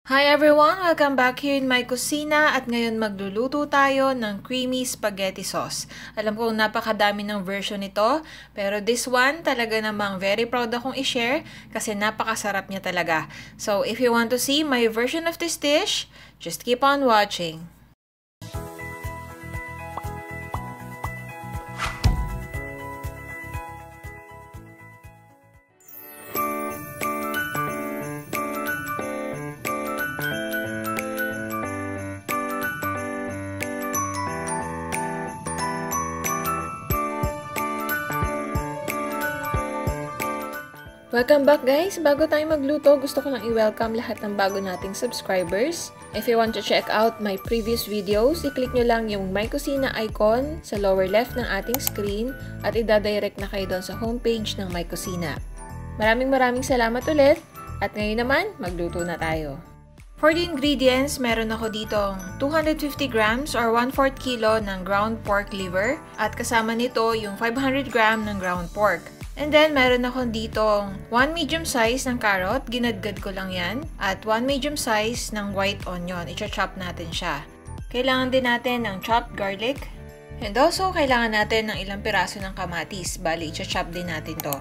Hi everyone! Welcome back here in my kusina at ngayon magluluto tayo ng creamy spaghetti sauce. Alam kong napakadami ng version nito, pero this one talaga namang very proud akong i-share kasi napakasarap niya talaga. So if you want to see my version of this dish, just keep on watching. Welcome back guys! Bago tayo magluto, gusto ko lang i-welcome lahat ng bago nating subscribers. If you want to check out my previous videos, i-click nyo lang yung My Kusina icon sa lower left ng ating screen at i-direct na kayo doon sa homepage ng My Kusina. Maraming salamat ulit at ngayon naman, magluto na tayo. For the ingredients, meron ako ditong 250 grams or 1/4 kilo ng ground pork liver at kasama nito yung 500 gram ng ground pork. And then, meron ako ditong 1 medium size ng carrot, ginadgad ko lang yan, at 1 medium size ng white onion. I-chop natin siya. Kailangan din natin ng chopped garlic. And also, kailangan natin ng ilang piraso ng kamatis. Bali, i-chop din natin to.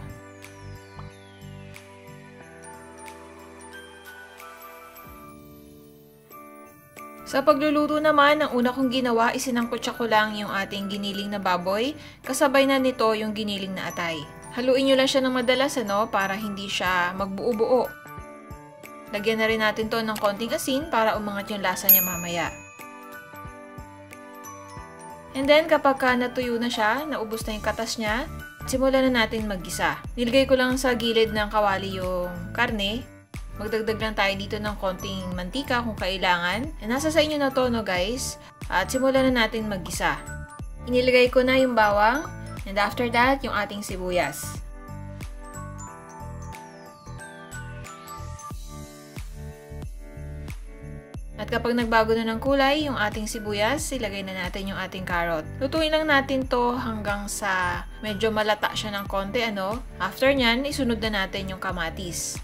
Sa pagluluto naman, ang una kong ginawa, isinangkutsa ko lang yung ating giniling na baboy, kasabay na nito yung giniling na atay. Haluin nyo lang siya ng madalas para hindi siya magbuo-buo. Lagyan na rin natin to ng konting asin para umangat yung lasa niya mamaya. And then kapag natuyo na siya, naubos na yung katas niya, simulan na natin maggisa. Nilagay ko lang sa gilid ng kawali yung karne. Magdagdag lang tayo dito ng konting mantika kung kailangan. And nasa sa inyo na to guys. At simulan na natin maggisa. Inilagay ko na yung bawang. And after that, yung ating sibuyas. At kapag nagbago na ng kulay yung ating sibuyas, ilagay na natin yung ating carrot. Lutuin lang natin to hanggang sa medyo malata siya ng konti, After nyan, isunod na natin yung kamatis.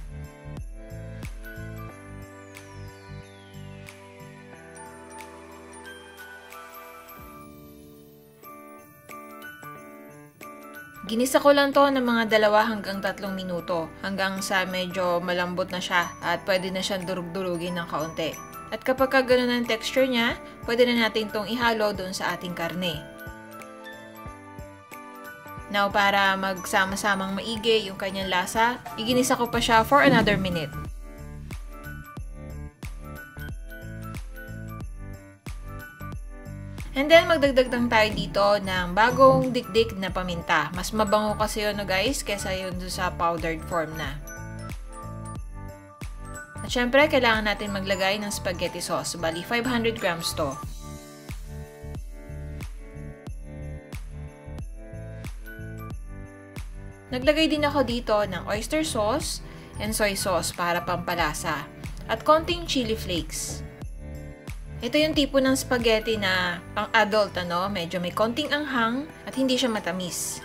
Ginisa ko lang to ng mga 2 hanggang 3 minuto hanggang sa medyo malambot na siya at pwede na siyang durug-durugin ng kaunti. At kapag gano'n ang texture niya, pwede na natin itong ihalo doon sa ating karne. Now, para magsama-samang maigi yung kanyang lasa, iginisa ko pa siya for another minute. And then, magdagdag lang tayo dito ng bagong dikdik na paminta. Mas mabango kasi yun guys, kesa yun sa powdered form na. At syempre, kailangan natin maglagay ng spaghetti sauce. Bali, 500 grams to. Naglagay din ako dito ng oyster sauce and soy sauce para pampalasa. At konting chili flakes. Ito yung tipo ng spaghetti na pang-adult, Medyo may konting anghang at hindi siya matamis.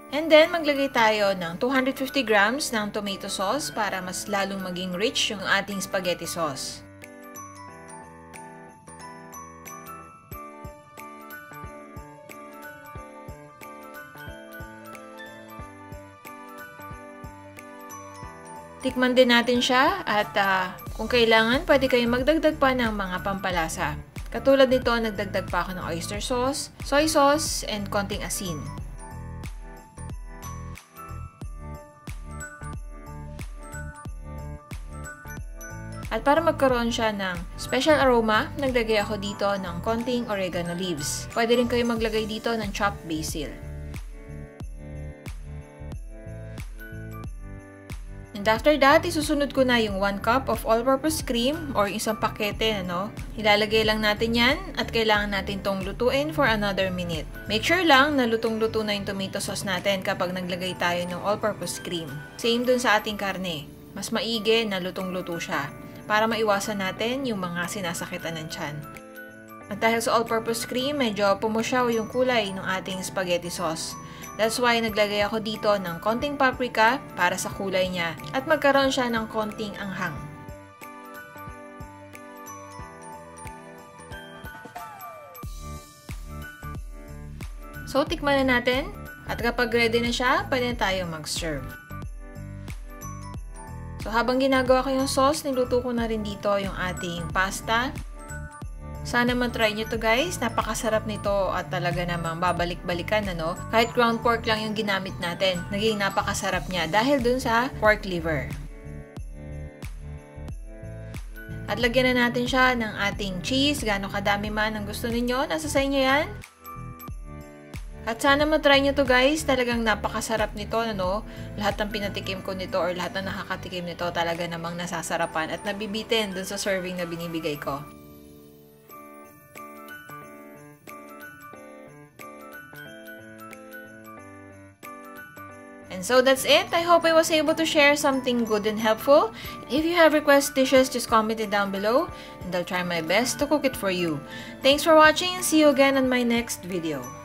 And then, maglagay tayo ng 250 grams ng tomato sauce para mas lalong maging rich yung ating spaghetti sauce. Tikman din natin siya at kung kailangan, pwede kayong magdagdag pa ng mga pampalasa. Katulad nito, nagdagdag pa ako ng oyster sauce, soy sauce, and konting asin. At para magkaroon siya ng special aroma, naglagay ako dito ng konting oregano leaves. Pwede rin kayo maglagay dito ng chopped basil. And after that, isusunod ko na yung 1 cup of all-purpose cream or isang pakete, Ilalagay lang natin yan at kailangan natin tong lutuin for another minute. Make sure lang na lutong-luto na yung tomato sauce natin kapag naglagay tayo ng all-purpose cream. Same dun sa ating karne. Mas maigi na lutong-luto siya para maiwasan natin yung mga sinasakitan ng tiyan. At dahil sa all-purpose cream, medyo pumusyaw yung kulay ng ating spaghetti sauce. That's why naglagay ako dito ng konting paprika para sa kulay niya at magkaroon siya ng konting anghang. So, tikman na natin. At kapag ready na siya, pwede na tayo mag-serve. So, habang ginagawa ko yung sauce, niluto ko na rin dito yung ating pasta. Sana matry nyo to guys. Napakasarap nito at talaga namang babalik-balikan, ano? Kahit ground pork lang yung ginamit natin, naging napakasarap niya dahil dun sa pork liver. At lagyan na natin siya ng ating cheese. Gaano kadami man ang gusto ninyo, nasa sa inyo yan. At sana matry nyo to guys, talagang napakasarap nito, ano? Lahat ng pinatikim ko nito or lahat ng nakakatikim nito talaga namang nasasarapan at nabibitin dun sa serving na binibigay ko. And so that's it. I hope I was able to share something good and helpful. If you have request dishes, just comment it down below and I'll try my best to cook it for you. Thanks for watching and see you again on my next video.